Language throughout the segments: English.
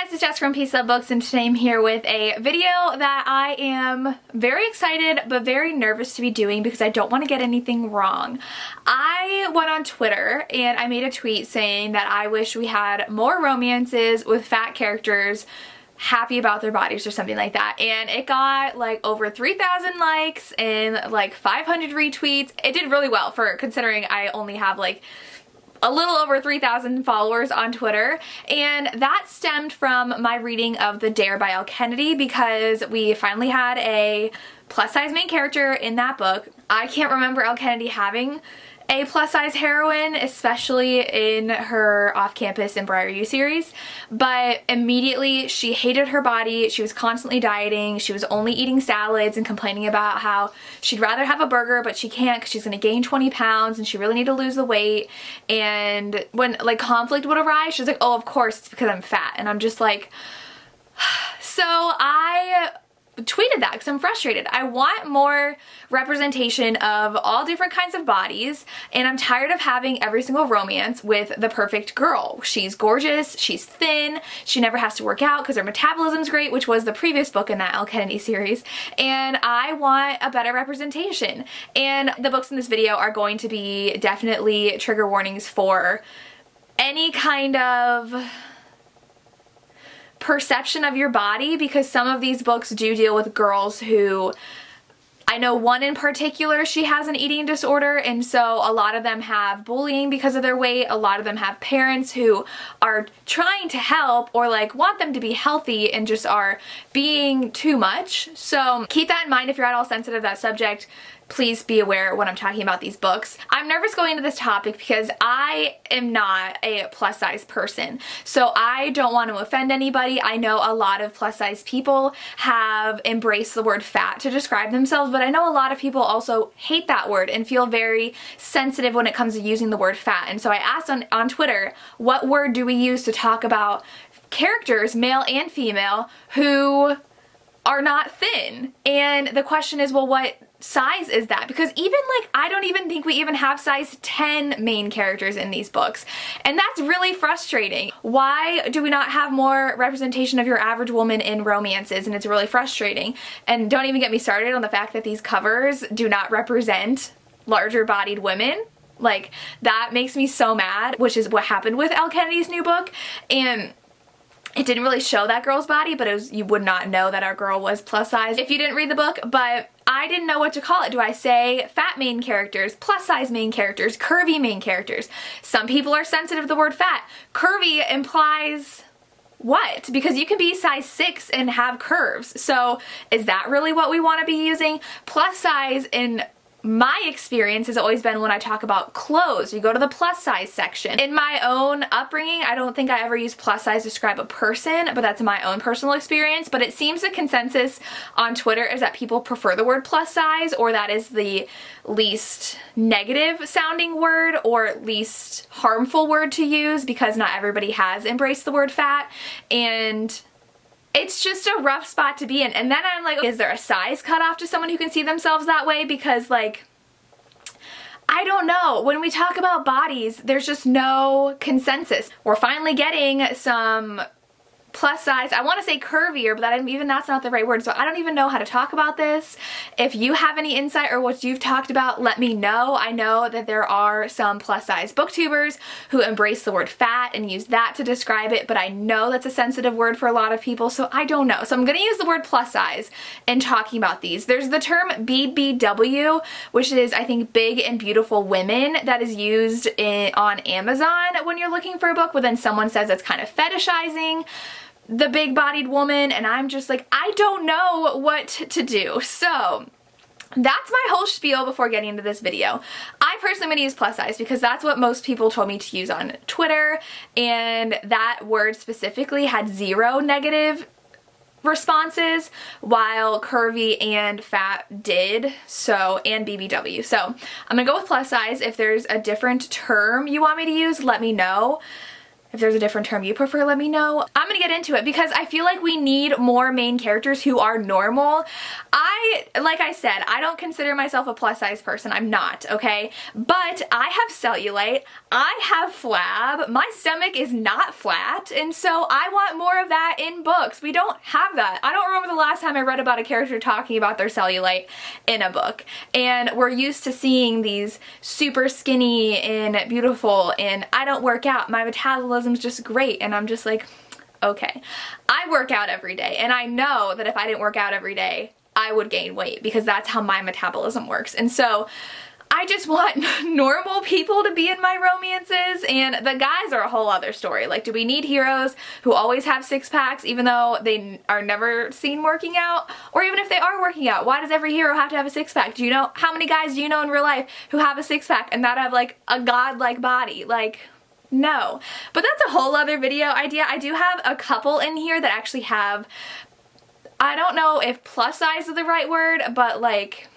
guys, it's Jess from Peace Love Books, and today I'm here with a video that I am very excited but very nervous to be doing because I don't want to get anything wrong. I went on Twitter and I made a tweet saying that I wish we had more romances with fat characters happy about their bodies or something like that, and it got like over 3,000 likes and like 500 retweets. It did really well for considering I only have like a little over 3,000 followers on Twitter, and that stemmed from my reading of The Dare by Elle Kennedy because we finally had a plus size main character in that book. I can't remember Elle Kennedy having a plus size heroine, especially in her off-campus and Briar U series, but immediately she hated her body. She was constantly dieting. She was only eating salads and complaining about how she'd rather have a burger, but she can't because she's going to gain 20 pounds and she really need to lose the weight. And when like conflict would arise, she's like, oh, of course it's because I'm fat. And I'm just like, so I tweeted that because I'm frustrated. I want more representation of all different kinds of bodies, and I'm tired of having every single romance with the perfect girl. She's gorgeous, she's thin, she never has to work out because her metabolism's great, which was the previous book in that Elle Kennedy series, and I want a better representation. And the books in this video are going to be definitely trigger warnings for any kind of perception of your body, because some of these books do deal with girls who, I know one in particular, she has an eating disorder, and so a lot of them have bullying because of their weight. A lot of them have parents who are trying to help or like want them to be healthy and just are being too much. So keep that in mind if you're at all sensitive to that subject. Please be aware when I'm talking about these books. I'm nervous going into this topic because I am not a plus size person, so I don't want to offend anybody. I know a lot of plus size people have embraced the word fat to describe themselves, but I know a lot of people also hate that word and feel very sensitive when it comes to using the word fat. And so I asked on Twitter, what word do we use to talk about characters, male and female, who are not thin? And the question is, well, what size is that? Because even like, I don't even think we even have size 10 main characters in these books, and that's really frustrating. Why do we not have more representation of your average woman in romances? And it's really frustrating. And don't even get me started on the fact that these covers do not represent larger bodied women. Like, that makes me so mad, which is what happened with Elle Kennedy's new book. And it didn't really show that girl's body, but it was, you would not know that our girl was plus size if you didn't read the book. But I didn't know what to call it. Do I say fat main characters, plus size main characters, curvy main characters? Some people are sensitive to the word fat. Curvy implies what? Because you can be size 6 and have curves. So is that really what we want to be using? Plus size, in my experience, has always been when I talk about clothes. You go to the plus size section. In my own upbringing, I don't think I ever used plus size to describe a person, but that's my own personal experience. But it seems the consensus on Twitter is that people prefer the word plus size, or that is the least negative sounding word or least harmful word to use, because not everybody has embraced the word fat. And it's just a rough spot to be in. And then I'm like, is there a size cutoff to someone who can see themselves that way? Because like, I don't know. When we talk about bodies, there's just no consensus. We're finally getting some plus size, I want to say curvier, but even that's not the right word, so I don't even know how to talk about this. If you have any insight or what you've talked about, let me know. I know that there are some plus size booktubers who embrace the word fat and use that to describe it, but I know that's a sensitive word for a lot of people, so I don't know. So I'm going to use the word plus size in talking about these. There's the term BBW, which is, I think, big and beautiful women, that is used on Amazon when you're looking for a book, but then someone says it's kind of fetishizing the big-bodied woman, and I'm just like, I don't know what to do. So that's my whole spiel before getting into this video. I personally am going to use plus size because that's what most people told me to use on Twitter, and that word specifically had 0 negative responses, while curvy and fat did, so, and BBW. So I'm gonna go with plus size. If there's a different term you want me to use, let me know. If there's a different term you prefer, let me know. I'm gonna gonna get into it because I feel like we need more main characters who are normal. Like I said, I don't consider myself a plus size person. I'm not, okay? But I have cellulite, I have flab, my stomach is not flat, and so I want more of that in books. We don't have that. I don't remember the last time I read about a character talking about their cellulite in a book. And we're used to seeing these super skinny and beautiful, and I don't work out. My metabolism's just great, and I'm just like, okay. I work out every day, and I know that if I didn't work out every day, I would gain weight because that's how my metabolism works. And so I just want normal people to be in my romances, and the guys are a whole other story. Like, do we need heroes who always have six packs even though they are never seen working out? Or even if they are working out, why does every hero have to have a six pack? Do you know, how many guys do you know in real life who have a six pack and that have like a godlike body? Like, no. But that's a whole other video idea. I do have a couple in here that actually have, I don't know if plus size is the right word, but like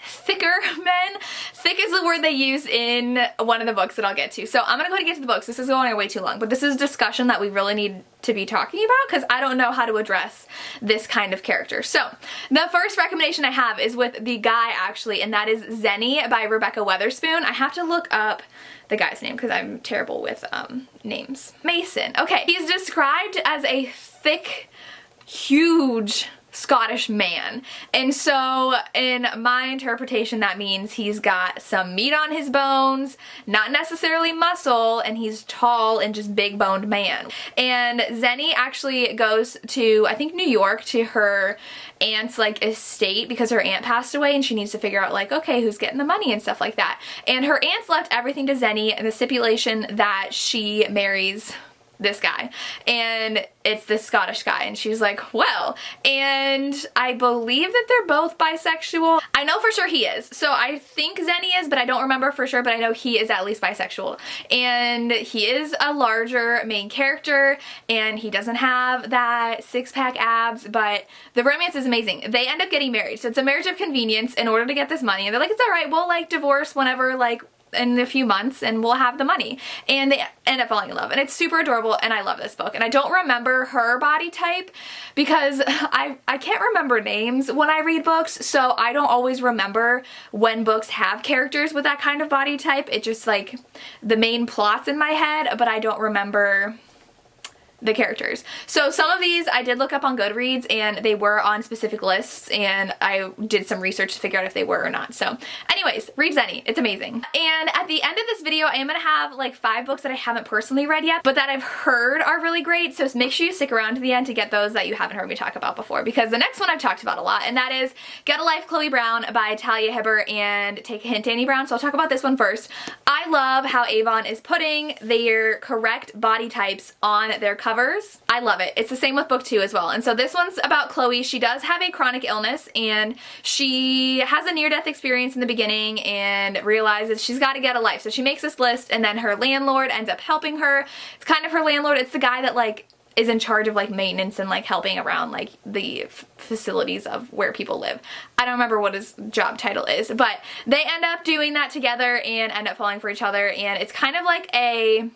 thicker men. Thick is the word they use in one of the books that I'll get to. So I'm gonna go ahead and get to the books. This is going way too long, but this is a discussion that we really need to be talking about because I don't know how to address this kind of character. So the first recommendation I have is with the guy actually, and that is Zenny by Rebecca Weatherspoon. I have to look up the guy's name because I'm terrible with names. Mason. Okay, he's described as a thick, huge Scottish man, and so in my interpretation that means he's got some meat on his bones, not necessarily muscle, and he's tall and just big boned man. And Zenny actually goes to, I think, New York to her aunt's like estate because her aunt passed away and she needs to figure out like, okay, who's getting the money and stuff like that. And her aunt's left everything to Zenny and the stipulation that she marries this guy, and it's this Scottish guy, and she's like, well, and I believe that they're both bisexual. I know for sure he is, so I think Zenny is, but I don't remember for sure, but I know he is at least bisexual, and he is a larger main character, and he doesn't have that six-pack abs, but the romance is amazing. They end up getting married, so it's a marriage of convenience in order to get this money, and they're like, it's alright, we'll like divorce whenever, like, in a few months and we'll have the money, and they end up falling in love, and it's super adorable, and I love this book. And I don't remember her body type because I can't remember names when I read books, so I don't always remember when books have characters with that kind of body type. It just like the main plots in my head, but I don't remember the characters. So some of these I did look up on Goodreads and they were on specific lists, and I did some research to figure out if they were or not. So anyways, read Zenny. It's amazing. And at the end of this video I am going to have like 5 books that I haven't personally read yet but that I've heard are really great, so make sure you stick around to the end to get those that you haven't heard me talk about before, because the next one I've talked about a lot, and that is Get a Life Chloe Brown by Talia Hibbert and Take a Hint Dani Brown. So I'll talk about this one first. I love how Avon is putting their correct body types on their covers. I love it. It's the same with book 2 as well. And so this one's about Chloe. She does have a chronic illness, and she has a near-death experience in the beginning and realizes she's got to get a life. So she makes this list, and then her landlord ends up helping her. It's kind of her landlord. It's the guy that like is in charge of like maintenance and like helping around like the facilities of where people live. I don't remember what his job title is, but they end up doing that together and end up falling for each other, and it's kind of like a,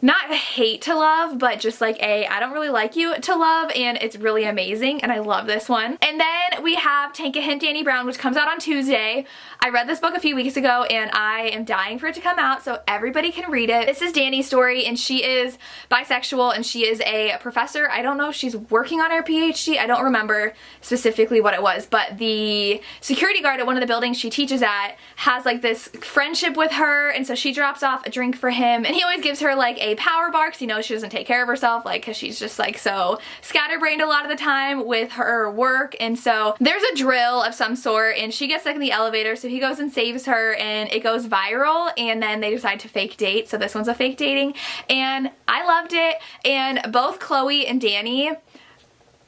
not hate to love, but just like a I don't really like you to love, and it's really amazing, and I love this one. And then we have Take a Hint Dani Brown, which comes out on Tuesday. I read this book a few weeks ago and I am dying for it to come out so everybody can read it. This is Dani's story, and she is bisexual and she is a professor. I don't know if she's working on her PhD. I don't remember specifically what it was, but the security guard at one of the buildings she teaches at has like this friendship with her, and so she drops off a drink for him, and he always gives her like a power bar because he knows she doesn't take care of herself, like because she's just like so scatterbrained a lot of the time with her work. And so there's a drill of some sort, and she gets stuck in the elevator, so he goes and saves her, and it goes viral, and then they decide to fake date. So this one's a fake dating, and I loved it. And both Chloe and Dani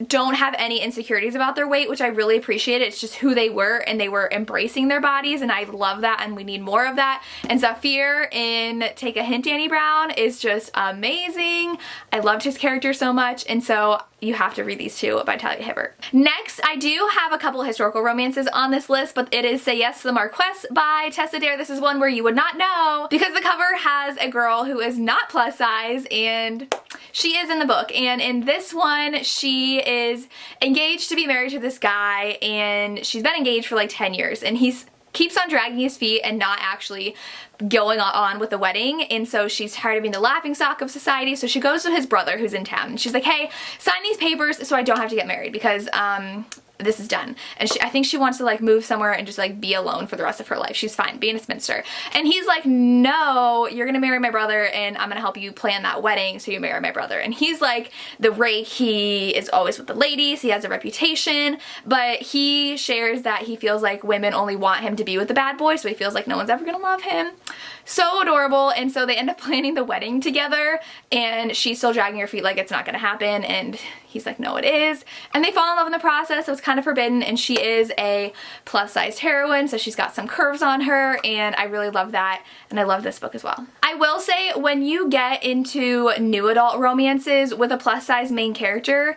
don't have any insecurities about their weight, which I really appreciate. It's just who they were, and they were embracing their bodies, and I love that, and we need more of that. And Zafir in Take a Hint, Danny Brown is just amazing. I loved his character so much, and so you have to read these two by Talia Hibbert. Next, I do have a couple historical romances on this list, but it is Say Yes to the Marquess by Tess Adair. This is one where you would not know because the cover has a girl who is not plus size, and she is in the book. And in this one, she is engaged to be married to this guy, and she's been engaged for like 10 years, and he's keeps on dragging his feet and not actually going on with the wedding. And so she's tired of being the laughingstock of society, so she goes to his brother who's in town, and she's like, hey, sign these papers so I don't have to get married because this is done. And I think she wants to like move somewhere and just like be alone for the rest of her life. She's fine being a spinster. And he's like, no, you're gonna marry my brother, and I'm gonna help you plan that wedding so you marry my brother. And he's like the rake. He is always with the ladies. He has a reputation, but he shares that he feels like women only want him to be with the bad boy, so he feels like no one's ever gonna love him. So adorable. And so they end up planning the wedding together, and she's still dragging her feet like it's not gonna happen, and he's like, no, it is. And they fall in love in the process, so it's kind of forbidden. And she is a plus-sized heroine, so she's got some curves on her, and I really love that, and I love this book as well. I will say, when you get into new adult romances with a plus-size main character,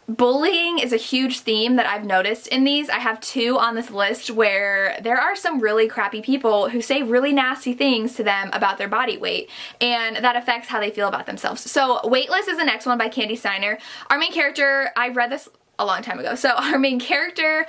bullying is a huge theme that I've noticed in these. I have two on this list where there are some really crappy people who say really nasty things to them about their body weight, and that affects how they feel about themselves. So Weightless is the next one by Candy Steiner. Our main character, I read this a long time ago, so our main character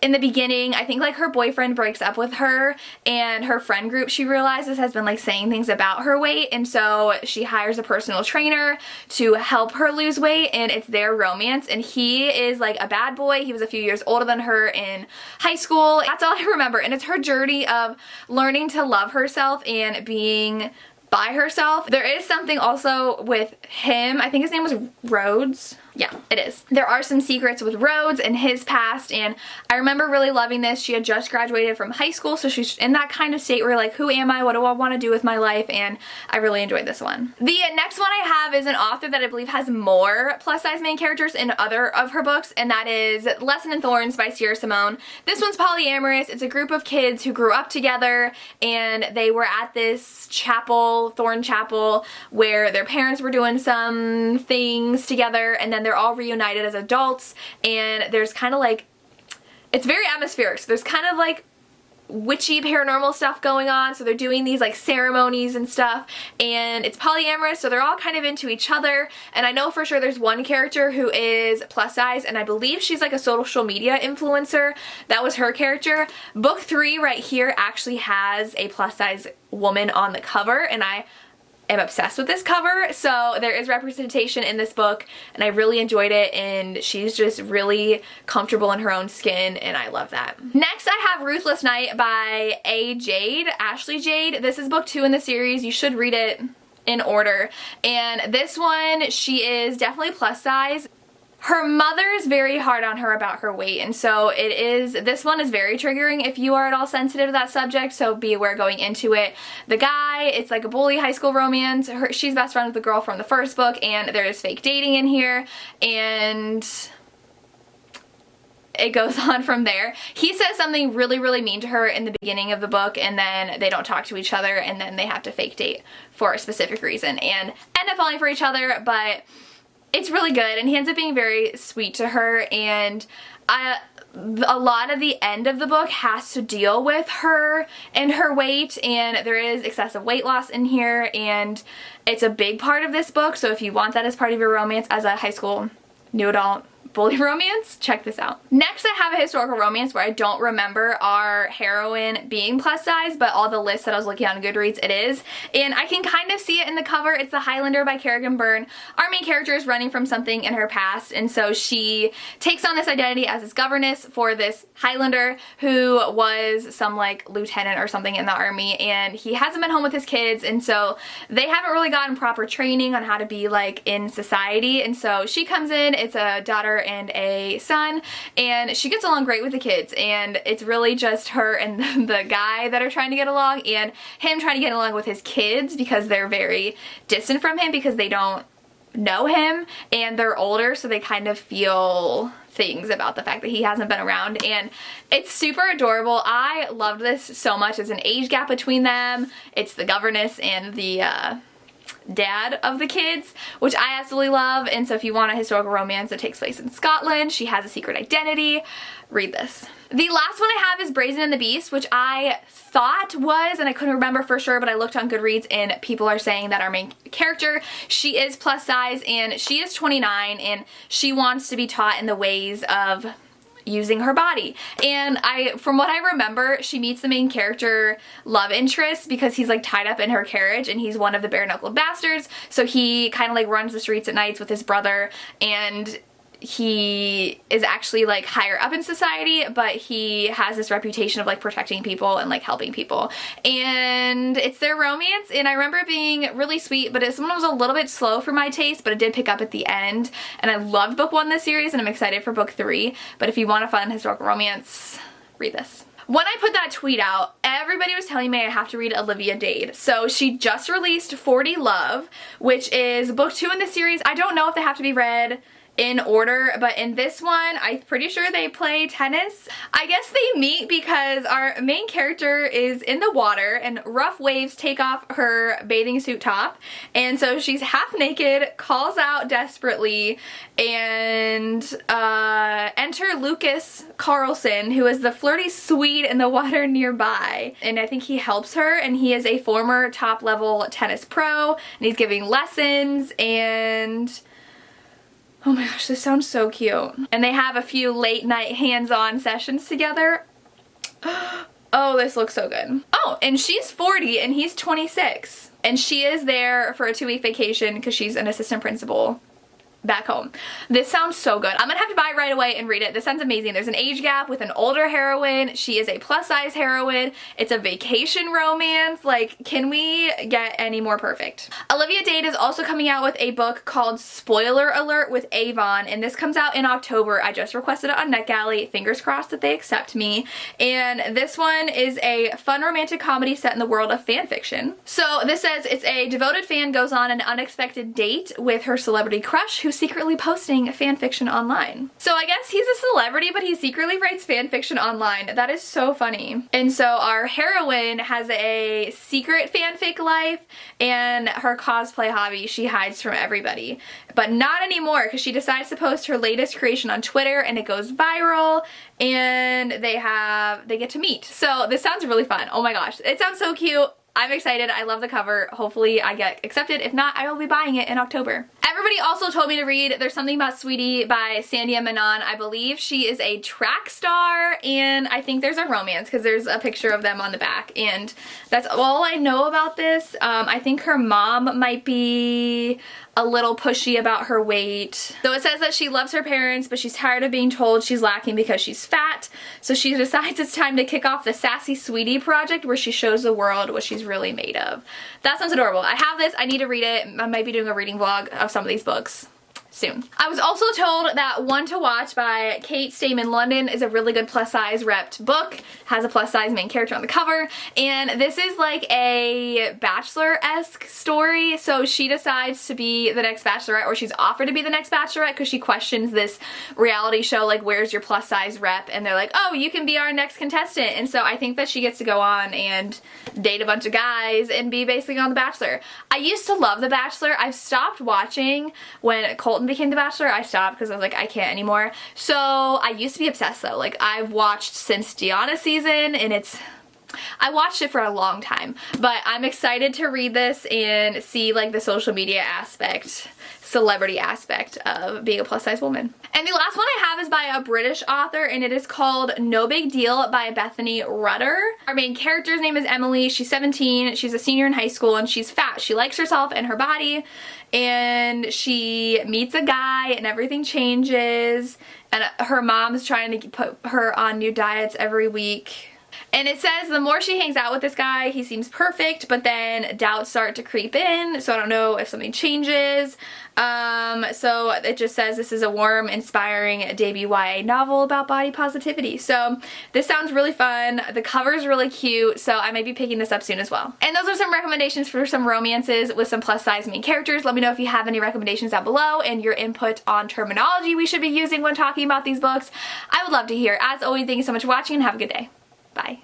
in the beginning, I think like her boyfriend breaks up with her, and her friend group, she realizes, has been like saying things about her weight, and so she hires a personal trainer to help her lose weight, and it's their romance. And he is like a bad boy. He was a few years older than her in high school. That's all I remember, and it's her journey of learning to love herself and being by herself. There is something also with him, I think his name was Rhodes. Yeah, it is. There are some secrets with Rhodes and his past, and I remember really loving this. She had just graduated from high school, so she's in that kind of state where like, who am I? What do I want to do with my life? And I really enjoyed this one. The next one I have is an author that I believe has more plus-size main characters in other of her books, and that is Lesson in Thorns by Sierra Simone. This one's polyamorous. It's a group of kids who grew up together, and they were at this chapel, Thorn Chapel, where their parents were doing some things together, and then they're all reunited as adults, and there's kind of like, it's very atmospheric, so there's kind of like witchy paranormal stuff going on, so they're doing these like ceremonies and stuff, and it's polyamorous, so they're all kind of into each other. And I know for sure there's one character who is plus size, and I believe she's like a social media influencer. That was her character. Book 3 right here actually has a plus size woman on the cover, and I am obsessed with this cover. So there is representation in this book, and I really enjoyed it, and she's just really comfortable in her own skin, and I love that. Next I have Ruthless Night by Ashley Jade. This is book 2 in the series. You should read it in order. And this one, she is definitely plus size. Her mother is very hard on her about her weight, and so this one is very triggering if you are at all sensitive to that subject, so be aware going into it. The guy, it's like a bully high school romance. She's best friends with the girl from the first book, and there is fake dating in here, and it goes on from there. He says something really, really mean to her in the beginning of the book, and then they don't talk to each other, and then they have to fake date for a specific reason and end up falling for each other, but it's really good, and he ends up being very sweet to her. And a lot of the end of the book has to deal with her and her weight, and there is excessive weight loss in here, and it's a big part of this book. So if you want that as part of your romance as a high school new adult bully romance, check this out. Next I have a historical romance where I don't remember our heroine being plus size, but all the lists that I was looking on Goodreads, it is. And I can kind of see it in the cover. It's The Highlander by Kerrigan Byrne. Our main character is running from something in her past, and so she takes on this identity as this governess for this Highlander who was some like lieutenant or something in the army, and he hasn't been home with his kids, and so they haven't really gotten proper training on how to be like in society. And so she comes in, it's a daughter and a son, and she gets along great with the kids, and it's really just her and the guy that are trying to get along, and him trying to get along with his kids because they're very distant from him because they don't know him and they're older, so they kind of feel things about the fact that he hasn't been around, and it's super adorable. I loved this so much. There's an age gap between them. It's the governess and the dad of the kids, which I absolutely love. And so if you want a historical romance that takes place in Scotland, she has a secret identity, read this. The last one I have is Brazen and the Beast, which I thought was, and I couldn't remember for sure, but I looked on Goodreads and people are saying that our main character, she is plus size and she is 29 and she wants to be taught in the ways of using her body. And from what I remember, she meets the main character love interest because he's like tied up in her carriage and he's one of the bare-knuckled bastards. So he kind of like runs the streets at nights with his brother, and he is actually like higher up in society, but he has this reputation of like protecting people and like helping people. And it's their romance, and I remember it being really sweet, but this one was a little bit slow for my taste, but it did pick up at the end. And I loved book 1 this series and I'm excited for book 3. But if you want a fun historical romance, read this. When I put that tweet out, everybody was telling me I have to read Olivia Dade. So she just released 40 Love, which is book 2 in the series. I don't know if they have to be read in order, but in this one, I'm pretty sure they play tennis. I guess they meet because our main character is in the water and rough waves take off her bathing suit top, and so she's half naked, calls out desperately, and enter Lucas Carlson, who is the flirty Swede in the water nearby, and I think he helps her, and he is a former top-level tennis pro, and he's giving lessons, and oh my gosh, this sounds so cute. And they have a few late night hands-on sessions together. Oh, this looks so good. Oh, and she's 40 and he's 26. And she is there for a 2-week vacation because she's an assistant principal back home. This sounds so good. I'm gonna have to buy it right away and read it. This sounds amazing. There's an age gap with an older heroine. She is a plus size heroine. It's a vacation romance. Like, can we get any more perfect? Olivia Dade is also coming out with a book called Spoiler Alert with Avon, and this comes out in October. I just requested it on NetGalley. Fingers crossed that they accept me. And this one is a fun romantic comedy set in the world of fan fiction. So this says it's a devoted fan goes on an unexpected date with her celebrity crush who secretly posting fan fiction online. So I guess he's a celebrity, but he secretly writes fan fiction online. That is so funny. And so our heroine has a secret fanfic life, and her cosplay hobby she hides from everybody. But not anymore, because she decides to post her latest creation on Twitter and it goes viral, and they get to meet. So this sounds really fun. Oh my gosh, it sounds so cute. I'm excited. I love the cover. Hopefully I get accepted. If not, I will be buying it in October. Everybody also told me to read There's Something About Sweety by Sandia Manon. I believe she is a track star, and I think there's a romance because there's a picture of them on the back, and that's all I know about this. I think her mom might be a little pushy about her weight. So it says that she loves her parents, but she's tired of being told she's lacking because she's fat. So she decides it's time to kick off the Sassy Sweety project, where she shows the world what she's really made of. That sounds adorable. I have this. I need to read it. I might be doing a reading vlog of some of these books soon. I was also told that One to Watch by Kate Stayman London is a really good plus size repped book. Has a plus size main character on the cover, and this is like a Bachelor-esque story. So she decides to be the next Bachelorette, or she's offered to be the next Bachelorette, because she questions this reality show like, where's your plus size rep, and they're like, oh, you can be our next contestant. And so I think that she gets to go on and date a bunch of guys and be basically on The Bachelor. I used to love The Bachelor. I've stopped watching when Colton became The Bachelor. I stopped because I was like, I can't anymore. So I used to be obsessed though. Like, I've watched since Deanna's season, and I watched it for a long time, but I'm excited to read this and see like the social media aspect, celebrity aspect of being a plus size woman. And the last one I have is by a British author, and it is called No Big Deal by Bethany Rutter. Our main character's name is Emily. She's 17. She's a senior in high school, and she's fat. She likes herself and her body, and she meets a guy and everything changes, and her mom's trying to put her on new diets every week. And it says the more she hangs out with this guy, he seems perfect, but then doubts start to creep in, so I don't know if something changes. So it just says this is a warm, inspiring debut YA novel about body positivity. So this sounds really fun. The cover's really cute, so I may be picking this up soon as well. And those are some recommendations for some romances with some plus size main characters. Let me know if you have any recommendations down below and your input on terminology we should be using when talking about these books. I would love to hear. As always, thank you so much for watching and have a good day. Bye.